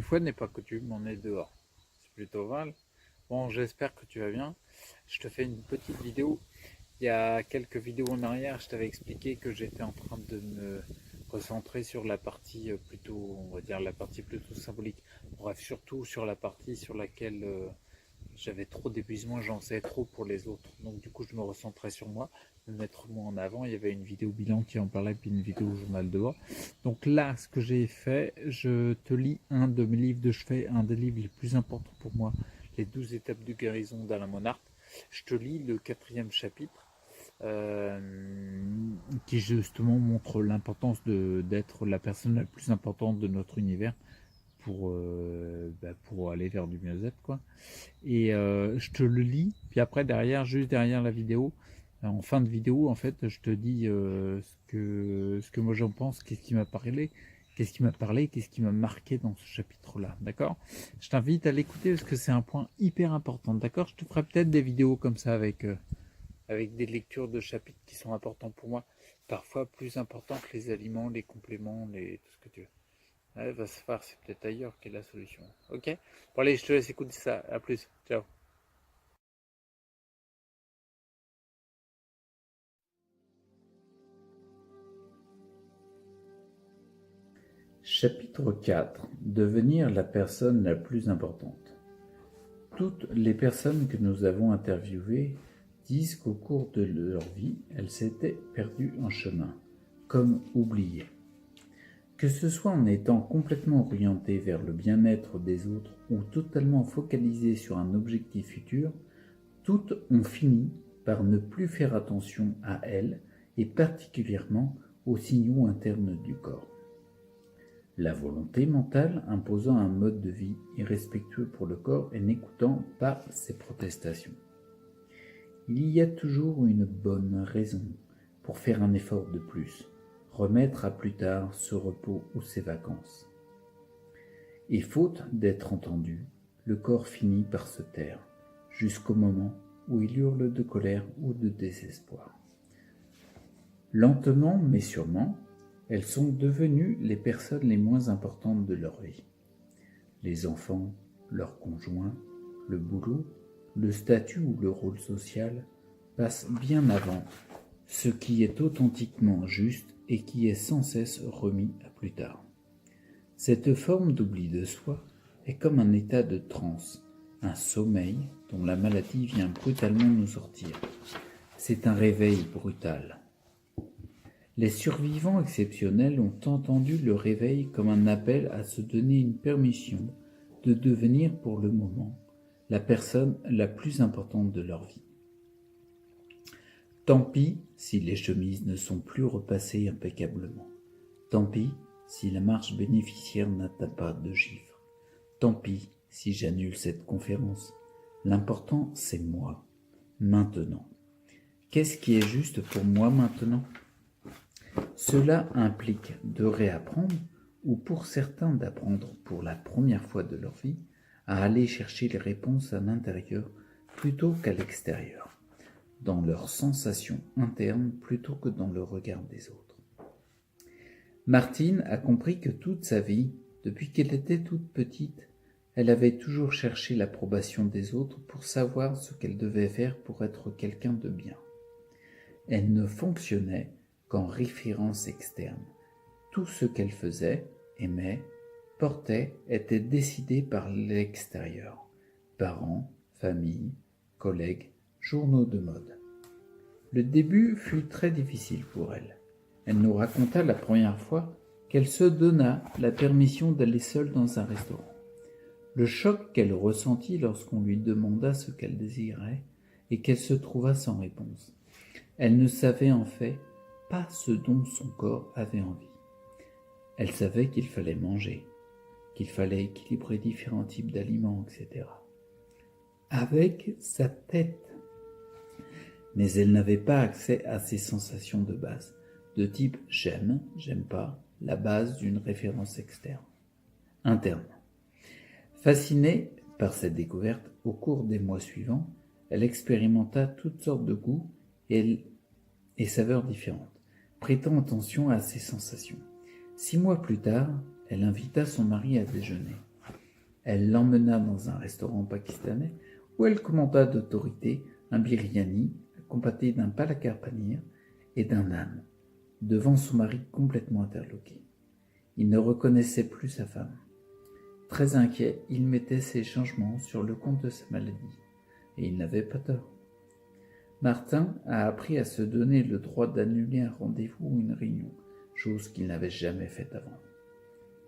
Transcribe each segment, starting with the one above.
fois n'est pas coutume, on est dehors. C'est plutôt mal. Bon, j'espère que tu vas bien. Je te fais une petite vidéo. Il y a quelques vidéos en arrière, je t'avais expliqué que j'étais en train de me recentrer sur la partie plutôt, on va dire la partie plutôt symbolique. Bref, surtout sur la partie sur laquelle j'avais trop d'épuisement, j'en sais trop pour les autres. Donc du coup, je me recentrais sur moi, me mettre moi en avant. Il y avait une vidéo bilan qui en parlait, puis une vidéo journal de bord. Donc là, ce que j'ai fait, je te lis un de mes livres de chevet, un des livres les plus importants pour moi, les 12 étapes de guérison d'Alain Monart. Je te lis le 4e chapitre, euh, qui justement montre l'importance d'être la personne la plus importante de notre univers pour aller vers du mieux-être, quoi. Et je te le lis, puis après derrière, juste derrière la vidéo, en fin de vidéo, en fait, je te dis ce que moi j'en pense, qu'est-ce qui m'a marqué dans ce chapitre-là, d'accord? Je t'invite à l'écouter parce que c'est un point hyper important, d'accord? Je te ferai peut-être des vidéos comme ça avec des lectures de chapitres qui sont importants pour moi, parfois plus importants que les aliments, les compléments, tout ce que tu veux. Ouais, va se faire, c'est peut-être ailleurs qu'est la solution. Ok? Bon allez, je te laisse écouter ça. À plus. Ciao. Chapitre 4. Devenir la personne la plus importante. Toutes les personnes que nous avons interviewées disent qu'au cours de leur vie, elles s'étaient perdues en chemin, comme oubliées. Que ce soit en étant complètement orientées vers le bien-être des autres ou totalement focalisées sur un objectif futur, toutes ont fini par ne plus faire attention à elles et particulièrement aux signaux internes du corps. La volonté mentale imposant un mode de vie irrespectueux pour le corps et n'écoutant pas ses protestations. Il y a toujours une bonne raison pour faire un effort de plus, remettre à plus tard ce repos ou ces vacances. Et faute d'être entendu, le corps finit par se taire, jusqu'au moment où il hurle de colère ou de désespoir. Lentement mais sûrement, elles sont devenues les personnes les moins importantes de leur vie. Les enfants, leurs conjoints, le boulot, le statut ou le rôle social passent bien avant ce qui est authentiquement juste et qui est sans cesse remis à plus tard. Cette forme d'oubli de soi est comme un état de transe, un sommeil dont la maladie vient brutalement nous sortir. C'est un réveil brutal. Les survivants exceptionnels ont entendu le réveil comme un appel à se donner une permission de devenir pour le moment la personne la plus importante de leur vie. Tant pis si les chemises ne sont plus repassées impeccablement. Tant pis si la marge bénéficiaire n'atteint pas de chiffres. Tant pis si j'annule cette conférence. L'important, c'est moi, maintenant. Qu'est-ce qui est juste pour moi maintenant ? Cela implique de réapprendre, ou pour certains d'apprendre pour la première fois de leur vie, à aller chercher les réponses à l'intérieur plutôt qu'à l'extérieur, dans leurs sensations internes plutôt que dans le regard des autres. Martine a compris que toute sa vie, depuis qu'elle était toute petite, elle avait toujours cherché l'approbation des autres pour savoir ce qu'elle devait faire pour être quelqu'un de bien. Elle ne fonctionnait qu'en référence externe. Tout ce qu'elle faisait, aimait, portait était décidé par l'extérieur. Parents, famille, collègues, journaux de mode. Le début fut très difficile pour elle. Elle nous raconta la première fois qu'elle se donna la permission d'aller seule dans un restaurant. Le choc qu'elle ressentit lorsqu'on lui demanda ce qu'elle désirait et qu'elle se trouva sans réponse. Elle ne savait en fait pas ce dont son corps avait envie. Elle savait qu'il fallait manger, qu'il fallait équilibrer différents types d'aliments, etc. Avec sa tête. Mais elle n'avait pas accès à ces sensations de base, de type j'aime, j'aime pas, la base d'une référence externe, interne. Fascinée par cette découverte, au cours des mois suivants, elle expérimenta toutes sortes de goûts et saveurs différentes, prêtant attention à ses sensations. 6 mois plus tard, elle invita son mari à déjeuner. Elle l'emmena dans un restaurant pakistanais où elle commanda d'autorité un biryani accompagné d'un palakar paneer et d'un naan, devant son mari complètement interloqué. Il ne reconnaissait plus sa femme. Très inquiet, il mettait ces changements sur le compte de sa maladie, et il n'avait pas tort. Martin a appris à se donner le droit d'annuler un rendez-vous ou une réunion, chose qu'il n'avait jamais faite avant.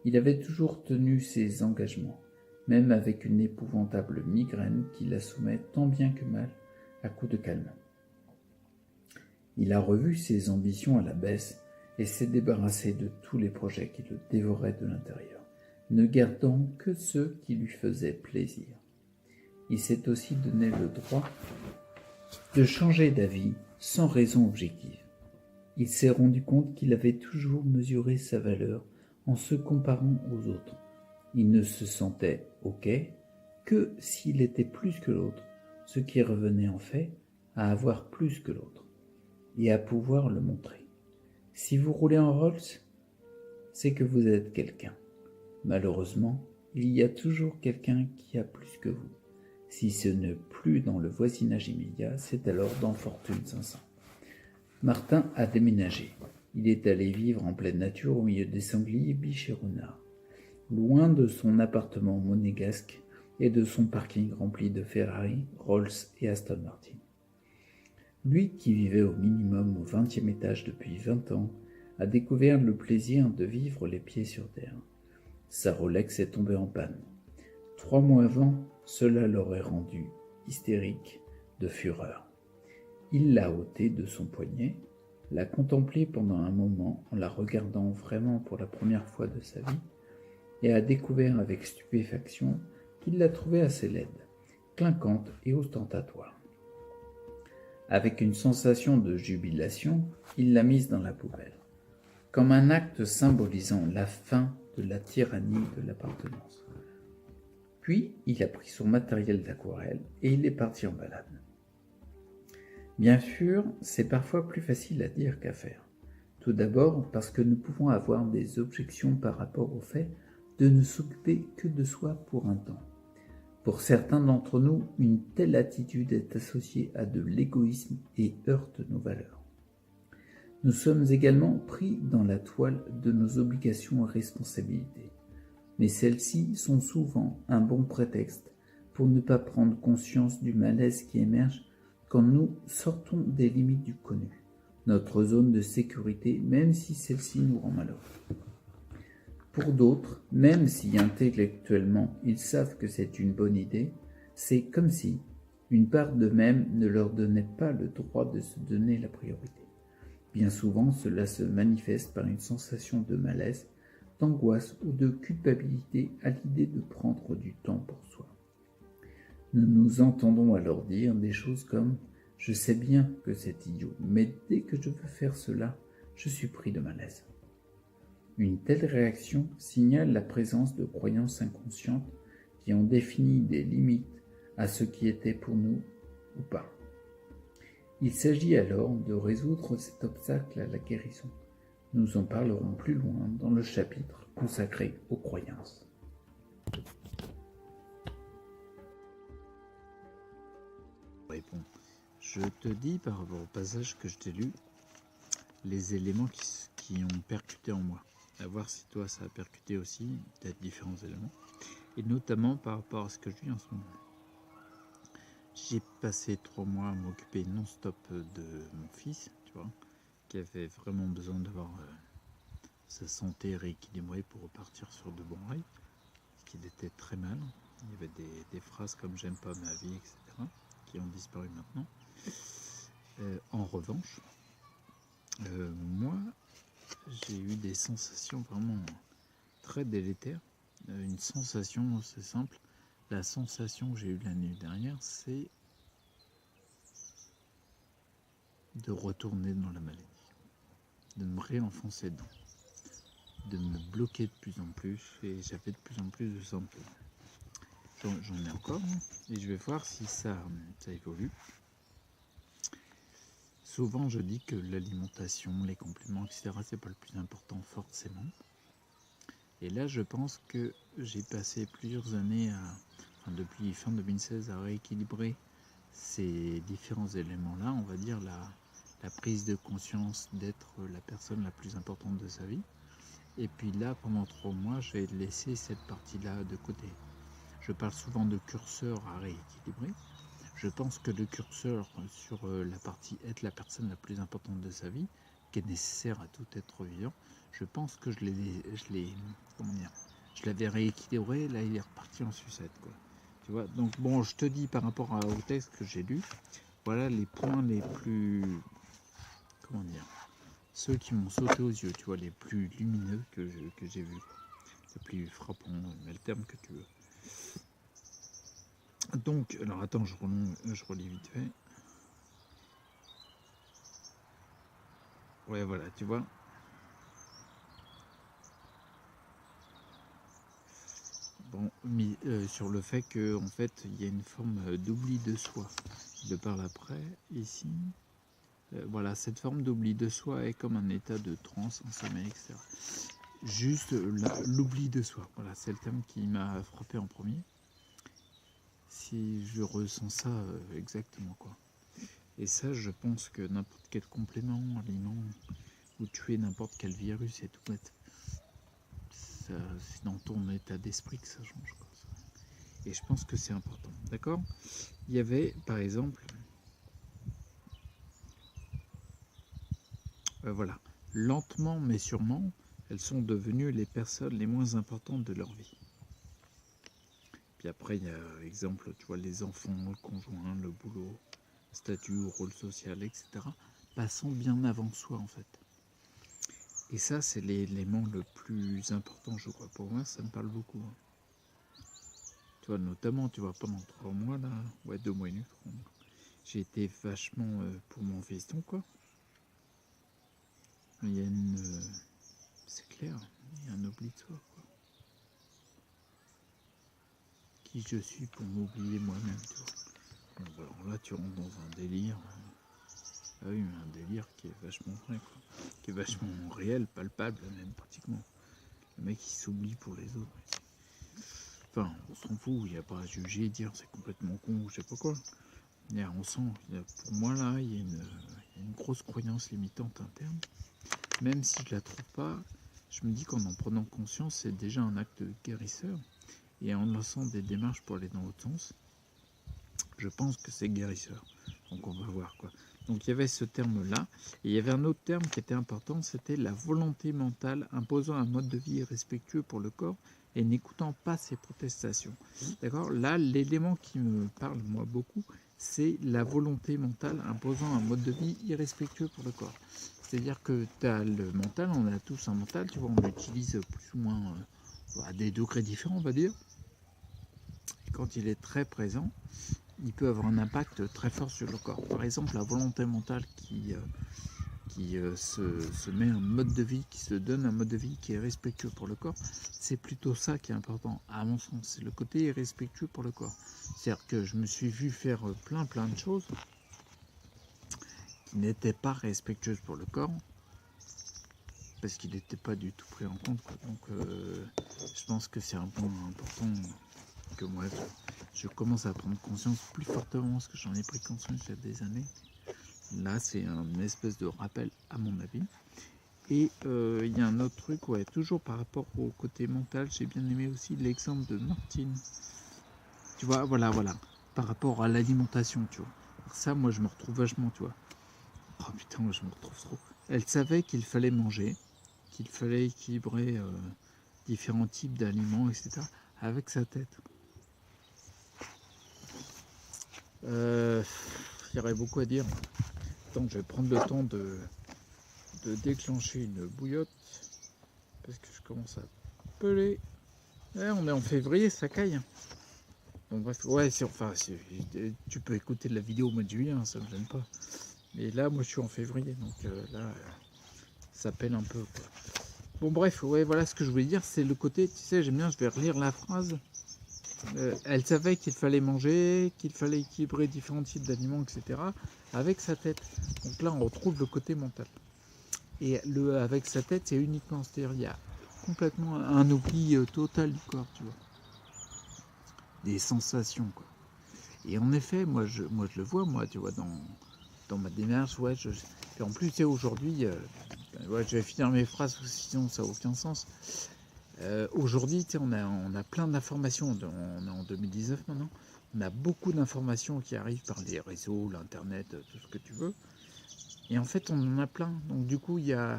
Il avait toujours tenu ses engagements, même avec une épouvantable migraine qui l'assommait tant bien que mal à coups de calmant. Il a revu ses ambitions à la baisse et s'est débarrassé de tous les projets qui le dévoraient de l'intérieur, ne gardant que ceux qui lui faisaient plaisir. Il s'est aussi donné le droit de changer d'avis sans raison objective. Il s'est rendu compte qu'il avait toujours mesuré sa valeur en se comparant aux autres. Il ne se sentait OK que s'il était plus que l'autre, ce qui revenait en fait à avoir plus que l'autre et à pouvoir le montrer. Si vous roulez en Rolls, c'est que vous êtes quelqu'un. Malheureusement, il y a toujours quelqu'un qui a plus que vous. Si ce n'est plus dans le voisinage immédiat, c'est alors dans Fortune 500. Martin a déménagé. Il est allé vivre en pleine nature au milieu des sangliers, biches et renards, loin de son appartement monégasque et de son parking rempli de Ferrari, Rolls et Aston Martin. Lui qui vivait au minimum au 20e étage depuis 20 ans, a découvert le plaisir de vivre les pieds sur terre. Sa Rolex est tombée en panne. 3 mois avant, cela l'aurait rendu hystérique de fureur. Il l'a ôtée de son poignet, l'a contemplée pendant un moment en la regardant vraiment pour la première fois de sa vie, et a découvert avec stupéfaction qu'il la trouvait assez laide, clinquante et ostentatoire. Avec une sensation de jubilation, il l'a mise dans la poubelle, comme un acte symbolisant la fin de la tyrannie de l'appartenance. Puis, il a pris son matériel d'aquarelle et il est parti en balade. Bien sûr, c'est parfois plus facile à dire qu'à faire. Tout d'abord parce que nous pouvons avoir des objections par rapport au fait de ne s'occuper que de soi pour un temps. Pour certains d'entre nous, une telle attitude est associée à de l'égoïsme et heurte nos valeurs. Nous sommes également pris dans la toile de nos obligations et responsabilités. Mais celles-ci sont souvent un bon prétexte pour ne pas prendre conscience du malaise qui émerge quand nous sortons des limites du connu, notre zone de sécurité, même si celle-ci nous rend malheureux. Pour d'autres, même si intellectuellement ils savent que c'est une bonne idée, c'est comme si une part d'eux-mêmes ne leur donnait pas le droit de se donner la priorité. Bien souvent, cela se manifeste par une sensation de malaise, d'angoisse ou de culpabilité à l'idée de prendre du temps pour soi. Nous nous entendons alors dire des choses comme « Je sais bien que c'est idiot, mais dès que je veux faire cela, je suis pris de malaise ». Une telle réaction signale la présence de croyances inconscientes qui ont défini des limites à ce qui était pour nous ou pas. Il s'agit alors de résoudre cet obstacle à la guérison. Nous en parlerons plus loin dans le chapitre consacré aux croyances. Oui, bon, je te dis par rapport au passage que je t'ai lu, les éléments qui ont percuté en moi. À voir si toi ça a percuté aussi, peut-être différents éléments. Et notamment par rapport à ce que je vis en ce moment. J'ai passé 3 mois à m'occuper non-stop de mon fils, tu vois, qui avait vraiment besoin d'avoir sa santé rééquilibrée pour repartir sur de bons rails, parce qu'il était très mal. Il y avait des phrases comme « j'aime pas ma vie », etc., qui ont disparu maintenant. En revanche, moi, j'ai eu des sensations vraiment très délétères. Une sensation, c'est simple. La sensation que j'ai eue l'année dernière, c'est de retourner dans la maladie, de me réenfoncer dedans, de me bloquer de plus en plus, et j'avais de plus en plus de symptômes. J'en ai encore, et je vais voir si ça évolue. Souvent, je dis que l'alimentation, les compléments, etc., c'est pas le plus important forcément. Et là, je pense que j'ai passé plusieurs années, depuis fin 2016, à rééquilibrer ces différents éléments-là, on va dire la prise de conscience d'être la personne la plus importante de sa vie. Et puis là, pendant 3 mois, j'ai laissé cette partie-là de côté. Je parle souvent de curseur à rééquilibrer. Je pense que le curseur sur la partie être la personne la plus importante de sa vie, qui est nécessaire à tout être vivant, je pense que je l'avais rééquilibré, là il est reparti en sucette, quoi. Tu vois, donc bon, je te dis par rapport au texte que j'ai lu, voilà les points les plus, ceux qui m'ont sauté aux yeux, tu vois, les plus lumineux que j'ai vus, les plus frappants, mais le terme que tu veux. Donc, alors attends, je relis vite fait. Ouais, voilà, tu vois. Bon, mais sur le fait qu'en fait, il y a une forme d'oubli de soi. Je parle après, ici. Voilà, cette forme d'oubli de soi est comme un état de transe, en sommeil, etc. Juste l'oubli de soi. Voilà, c'est le terme qui m'a frappé en premier. Si je ressens ça exactement, quoi. Et ça, je pense que n'importe quel complément, aliment, ou tuer n'importe quel virus et tout, c'est dans ton état d'esprit que ça change, quoi. Et je pense que c'est important, d'accord? Il y avait, par exemple, voilà, lentement mais sûrement, elles sont devenues les personnes les moins importantes de leur vie. Puis après, il y a, exemple, tu vois, les enfants, le conjoint, le boulot, statut ou rôle social, etc. Passant bien avant soi, en fait. Et ça, c'est l'élément le plus important, je crois. Pour moi, ça me parle beaucoup. Tu vois, notamment, tu vois, pendant 3 mois, là, ouais, 2 mois et demi, 3 mois, j'ai été vachement pour mon fiston, quoi. Il y a c'est clair, il y a un oubli de soi, quoi. Qui je suis pour m'oublier moi-même, tu vois. Donc, alors là, tu rentres dans un délire. Ah oui, mais un délire qui est vachement vrai, quoi. Qui est vachement réel, palpable, même pratiquement. Le mec, il s'oublie pour les autres. Enfin, on s'en fout, il n'y a pas à juger, dire c'est complètement con ou je sais pas quoi. On sent, pour moi là, il y a une grosse croyance limitante interne. Même si je la trouve pas, je me dis qu'en prenant conscience, c'est déjà un acte guérisseur. Et en lançant des démarches pour aller dans l'autre sens, je pense que c'est guérisseur. Donc on va voir, quoi. Donc il y avait ce terme-là, et il y avait un autre terme qui était important, c'était la volonté mentale imposant un mode de vie respectueux pour le corps et n'écoutant pas ses protestations. D'accord? Là, l'élément qui me parle, moi, beaucoup, c'est la volonté mentale imposant un mode de vie irrespectueux pour le corps. C'est-à-dire que tu as le mental, on a tous un mental, tu vois, on l'utilise plus ou moins à des degrés différents, on va dire. Et quand il est très présent, il peut avoir un impact très fort sur le corps. Par exemple, la volonté mentale qui se met un mode de vie, qui se donne un mode de vie qui est respectueux pour le corps, c'est plutôt ça qui est important, à mon sens. C'est le côté irrespectueux pour le corps. C'est-à-dire que je me suis vu faire plein de choses qui n'étaient pas respectueuses pour le corps, parce qu'il n'était pas du tout pris en compte, quoi. Donc je pense que c'est un point important que moi je commence à prendre conscience plus fortement, parce que j'en ai pris conscience il y a des années. Là, c'est une espèce de rappel à mon avis. Et il y a un autre truc, ouais, toujours par rapport au côté mental, j'ai bien aimé aussi l'exemple de Martine. Tu vois, voilà, par rapport à l'alimentation, tu vois. Alors ça, moi, je me retrouve vachement, tu vois. Oh putain, moi, je me retrouve trop. Elle savait qu'il fallait manger, qu'il fallait équilibrer différents types d'aliments, etc. avec sa tête. Il y aurait beaucoup à dire. Attends, je vais prendre le temps de déclencher une bouillotte parce que je commence à peler. On est en février, ça caille. Donc bref, ouais, tu peux écouter la vidéo au mois de juillet, hein, ça me gêne pas. Mais là, moi, je suis en février, donc là, ça pèle un peu, quoi. Bon, bref, ouais, voilà ce que je voulais dire, c'est le côté, tu sais, j'aime bien, je vais relire la phrase. Elle savait qu'il fallait manger, qu'il fallait équilibrer différents types d'aliments, etc. avec sa tête. Donc là, on retrouve le côté mental. Et avec sa tête, c'est uniquement, c'est-à-dire, il y a complètement un oubli total du corps, tu vois. Des sensations, quoi. Et en effet, moi je le vois, moi, tu vois, dans ma démarche, ouais, et en plus, tu sais, aujourd'hui, ouais, je vais finir mes phrases, sinon ça n'a aucun sens. Aujourd'hui, tu sais, on a plein d'informations, on est en 2019 maintenant, on a beaucoup d'informations qui arrivent par les réseaux, l'internet, tout ce que tu veux, et en fait, on en a plein. Donc du coup, il y a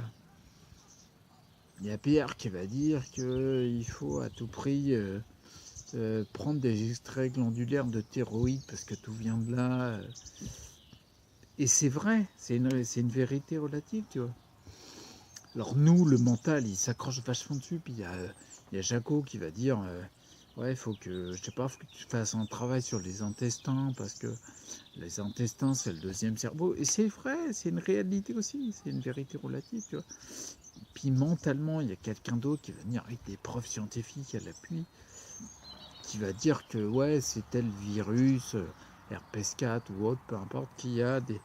Pierre qui va dire qu'il faut à tout prix prendre des extraits glandulaires de thyroïde parce que tout vient de là. Et c'est vrai, c'est une vérité relative, tu vois. Alors nous, le mental, il s'accroche vachement dessus. Puis il y a Jaco qui va dire, ouais, faut que, je sais pas, faut que tu fasses un travail sur les intestins parce que les intestins, c'est le deuxième cerveau. Et c'est vrai, c'est une réalité aussi, c'est une vérité relative, tu vois. Puis mentalement, il y a quelqu'un d'autre qui va venir avec des preuves scientifiques à l'appui, qui va dire que ouais, c'est tel virus, herpès 4 ou autre, peu importe, qui a des...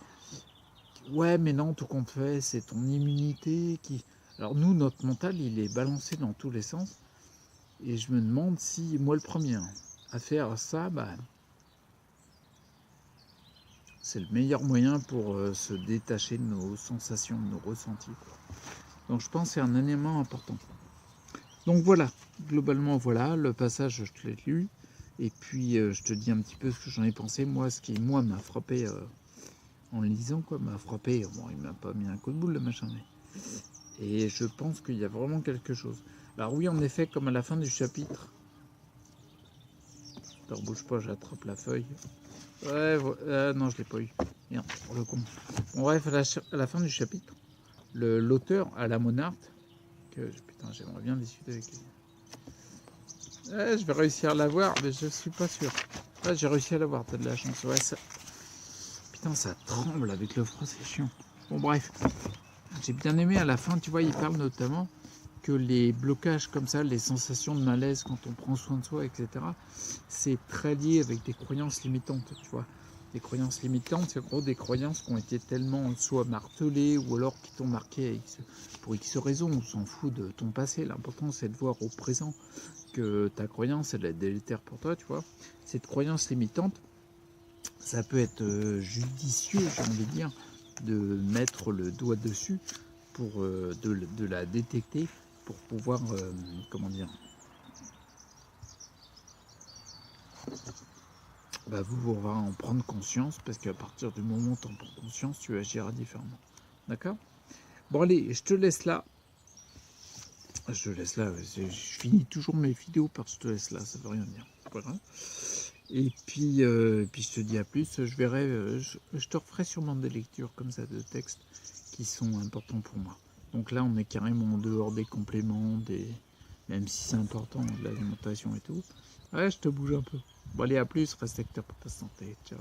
Ouais, mais non, tout compte fait, c'est ton immunité qui... Alors nous, notre mental, il est balancé dans tous les sens. Et je me demande si, moi le premier, à faire ça, bah, c'est le meilleur moyen pour se détacher de nos sensations, de nos ressentis, quoi. Donc je pense que c'est un élément important. Donc voilà, globalement voilà, le passage je te l'ai lu, et puis je te dis un petit peu ce que j'en ai pensé. Moi, ce qui moi m'a frappé en lisant, quoi, m'a frappé, bon il m'a pas mis un coup de boule le machin, mais... Et je pense qu'il y a vraiment quelque chose. Alors oui, en effet, comme à la fin du chapitre, ne bouge pas, j'attrape la feuille. Ouais, non je l'ai pas eu, merde, pour le con. Bon, bref, à la fin du chapitre, l'auteur, Alain Monart, que putain j'aimerais bien discuter avec lui. Je vais réussir à l'avoir, mais je suis pas sûr. Ah, j'ai réussi à l'avoir, t'as de la chance. Ouais, ça... Putain, ça tremble avec le froid, c'est chiant. Bon, bref. J'ai bien aimé à la fin, tu vois, il parle notamment que les blocages comme ça, les sensations de malaise quand on prend soin de soi, etc., c'est très lié avec des croyances limitantes, tu vois. Des croyances limitantes, c'est en gros des croyances qui ont été tellement soit martelées ou alors qui t'ont marqué pour X raisons. On s'en fout de ton passé. L'important, c'est de voir au présent que ta croyance, elle est délétère pour toi, tu vois. Cette croyance limitante, ça peut être judicieux, j'ai envie de dire, de mettre le doigt dessus pour de la détecter pour pouvoir, comment dire, bah, vous va en prendre conscience parce qu'à partir du moment où tu en prends conscience, tu agiras différemment. D'accord? Bon allez, je te laisse là. Je te laisse là, je finis toujours mes vidéos par je te laisse là, ça veut rien dire. Voilà. Et puis je te dis à plus, je verrai, je te referai sûrement des lectures comme ça de textes qui sont importants pour moi. Donc là, on est carrément en dehors des compléments, même si c'est important, de l'alimentation et tout. Ouais, je te bouge un peu. Bon allez, à plus, reste acteur pour ta santé, ciao.